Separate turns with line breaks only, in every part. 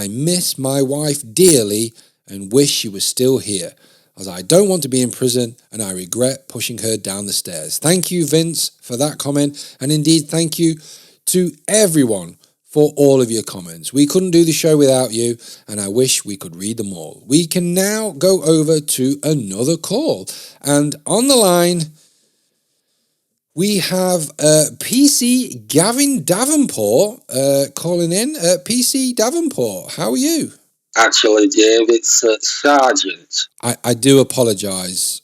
I miss my wife dearly and wish she was still here, as I don't want to be in prison and I regret pushing her down the stairs. Thank you, Vince, for that comment. And indeed, thank you to everyone for all of your comments. We couldn't do the show without you, and I wish we could read them all. We can now go over to another call. And on the line, we have PC Gavin Davenport calling in. PC Davenport, how are you?
Actually, Dave, it's Sergeant.
I do apologise,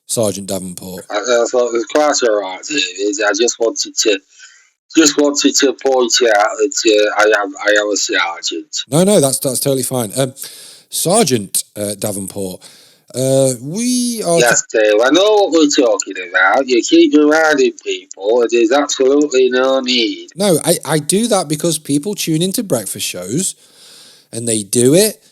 Sergeant Davenport.
I thought it was quite all right, David. I just wanted to point out that I am a sergeant.
No, that's totally fine. Sergeant Davenport, we are...
Yes, Dave, I know what we're talking about. You keep reminding people, and there's absolutely no need.
No, I do that because people tune into breakfast shows, and they do it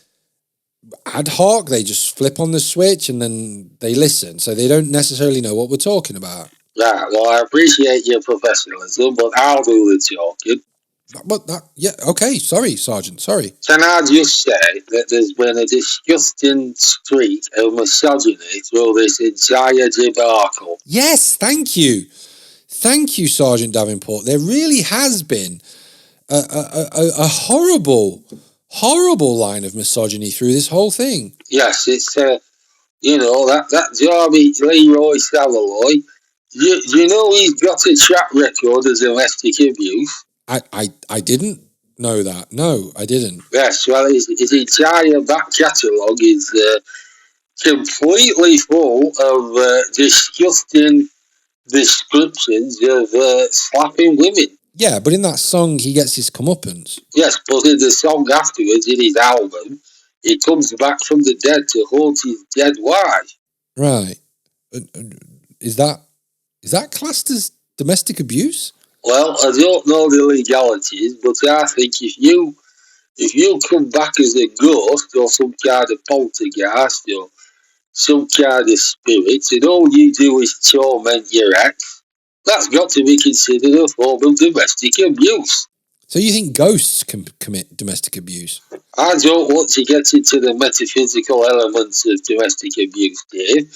ad hoc. They just flip on the switch, and then they listen, so they don't necessarily know what we're talking about.
Right, well, I appreciate your professionalism, but I'll do the talking.
But okay, sorry, Sergeant, sorry.
Can I just say that there's been a disgusting streak of misogyny through this entire debacle?
Yes, thank you. Thank you, Sergeant Davenport. There really has been a horrible line of misogyny through this whole thing.
Yes, it's, that Jeremy Leroy Saveloy, you know he's got a track record of domestic abuse?
I didn't know that. No, I didn't.
Yes, well, his entire back catalogue is completely full of disgusting descriptions of slapping women.
Yeah, but in that song, he gets his comeuppance.
Yes, but in the song afterwards, in his album, he comes back from the dead to haunt his dead wife.
Right. Is that classed as domestic abuse?
Well, I don't know the legalities, but I think if you come back as a ghost or some kind of poltergeist or some kind of spirit, and all you do is torment your ex, that's got to be considered a form of domestic abuse.
So you think ghosts can commit domestic abuse?
I don't want to get into the metaphysical elements of domestic abuse, Dave.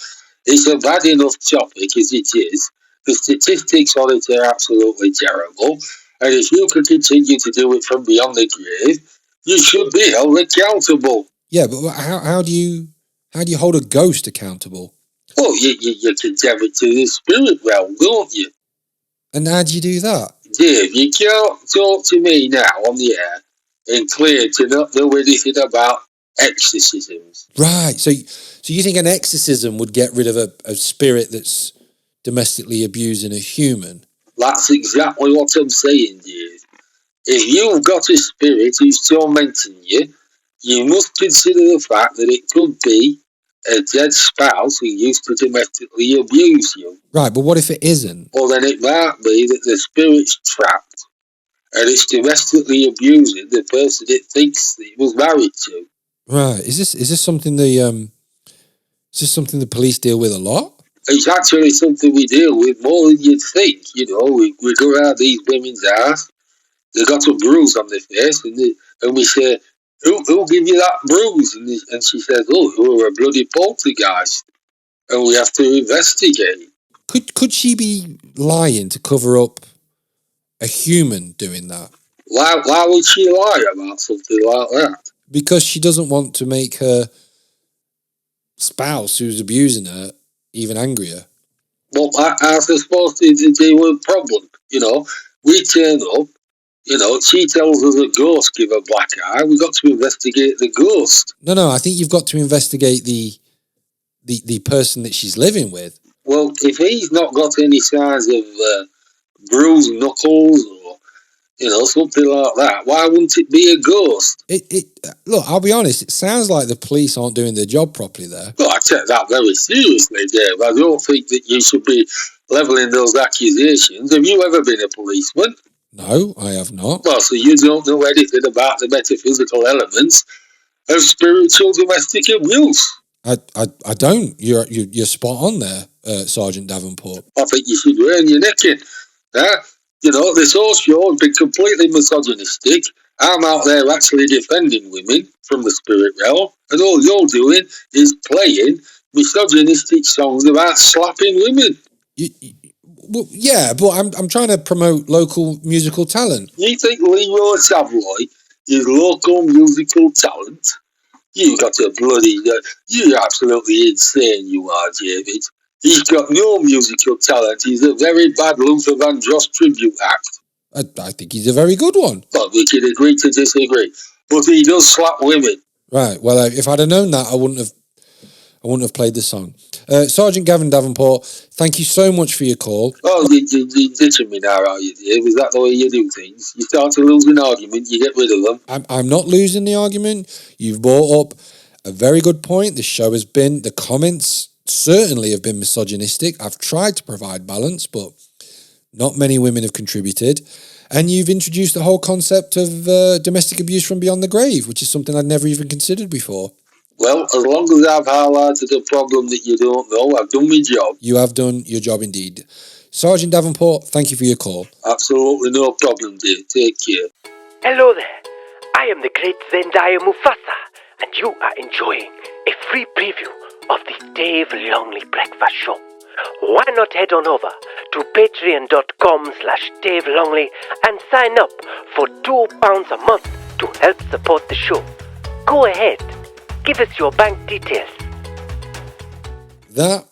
It's a bad enough topic as it is. The statistics on it are absolutely terrible, and if you can continue to do it from beyond the grave, you should be held accountable.
Yeah, but how do you hold a ghost accountable?
Well, you condemn it to the spirit realm, don't you?
And how do you do that?
Dave, you can't talk to me now on the air and claim to not know anything about exorcisms.
Right, so you think an exorcism would get rid of a spirit that's domestically abusing a human?
That's exactly what I'm saying, Dave. If you've got a spirit who's tormenting you, you must consider the fact that it could be a dead spouse who used to domestically abuse you.
Right, but what if it isn't?
Well, then it might be that the spirit's trapped and it's domestically abusing the person it thinks it was married to.
Right. Is this something the police deal with a lot?
It's actually something we deal with more than you'd think. You know, we go around these women's house, they've got a bruise on their face, and we say, who give you that bruise? And she says, oh, you were a bloody poltergeist. And we have to investigate.
Could she be lying to cover up a human doing that?
Why would she lie about something like that?
Because she doesn't want to make her spouse who's abusing her even angrier.
Well, I suppose to deal with a problem. You know, we turn up, you know, she tells us a ghost give a black eye. We've got to investigate the ghost.
No, I think you've got to investigate the person that she's living with.
Well, if he's not got any signs of bruised knuckles or, you know, something like that, why wouldn't it be a ghost?
Look, I'll be honest, it sounds like the police aren't doing their job properly there.
Well, I take that very seriously, Dave. I don't think that you should be levelling those accusations. Have you ever been a policeman?
No, I have not.
Well, so you don't know anything about the metaphysical elements of spiritual domestic abuse.
I don't. You're spot on there, Sergeant Davenport.
I think you should rein your neck in. You know, this whole show has been completely misogynistic, I'm out there actually defending women from the spirit realm, and all you're doing is playing misogynistic songs about slapping women.
Well, yeah, but I'm trying to promote local musical talent.
You think Leroy Savoy is local musical talent? You got a bloody... you're absolutely insane, you are, David. He's got no musical talent. He's a very bad Luther Vandross tribute act.
I think he's a very good one.
But we can agree to disagree. But he does slap women.
Right. Well, if I'd have known that, I wouldn't have played the song. Sergeant Gavin Davenport, thank you so much for your call.
Oh, you're ditching me now, are you, Dave? Is that the way you do things? You start to lose an argument, you get rid of them.
I'm not losing the argument. You've brought up a very good point. The comments certainly have been misogynistic. I've tried to provide balance, but not many women have contributed. And you've introduced the whole concept of domestic abuse from beyond the grave, which is something I'd never even considered before.
Well, as long as I've highlighted a problem that you don't know, I've done my job.
You have done your job indeed. Sergeant Davenport, thank you for your call.
Absolutely no problem, Dave. Take care.
Hello there. I am the great Zendaya Mufasa, and you are enjoying a free preview of the Dave Longley Breakfast Show. Why not head on over to patreon.com/Dave Longley and sign up for £2 a month to help support the show. Go ahead. Give us your bank details.
That